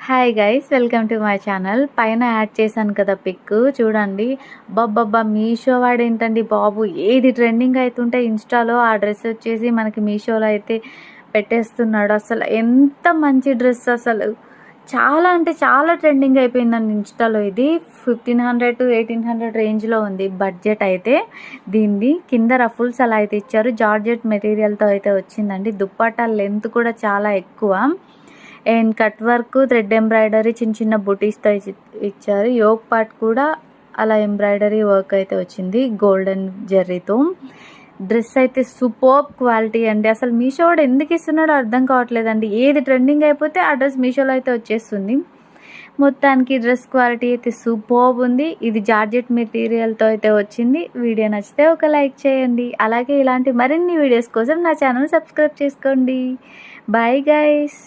Hi guys, welcome to my channel. పైన add చేశాను కదా పిక్, చూడండి. బాబ్బా మీషో వాడేంటండి బాబు, ఏది ట్రెండింగ్ అవుతుంటే ఇన్స్టాలో ఆ డ్రెస్ వచ్చేసి మనకి మీషోలో అయితే పెట్టేస్తున్నాడు. అసలు ఎంత మంచి డ్రెస్, అసలు చాలా అంటే చాలా ట్రెండింగ్ అయిపోయిందండి ఇన్స్టాలో. ఇది 1500 to 1800 రేంజ్లో ఉంది బడ్జెట్ అయితే. దీన్ని కింద రఫుల్స్ అలా అయితే ఇచ్చారు, జార్జెట్ మెటీరియల్తో అయితే వచ్చిందండి. దుప్పట్టా లెంత్ కూడా చాలా ఎక్కువ, and cut work, thread embroidery, చిన్న చిన్న బుటీస్తో ఇచ్చారు. యోక్ పార్ట్ కూడా అలా ఎంబ్రాయిడరీ వర్క్ అయితే వచ్చింది గోల్డెన్ జెర్రీతో. డ్రెస్ అయితే సూపర్ క్వాలిటీ అండి. అసలు మీషో కూడా ఎందుకు ఇస్తున్నాడో అర్థం కావట్లేదండి. ఏది ట్రెండింగ్ అయిపోతే ఆ డ్రెస్ మీషోలో అయితే వచ్చేస్తుంది. మొత్తానికి డ్రెస్ క్వాలిటీ అయితే సూపర్ ఉంది. ఇది జార్జెట్ మెటీరియల్తో అయితే వచ్చింది. వీడియో నచ్చితే ఒక లైక్ చేయండి. అలాగే ఇలాంటి మరిన్ని వీడియోస్ కోసం నా ఛానల్ సబ్స్క్రైబ్ చేసుకోండి. Bye guys.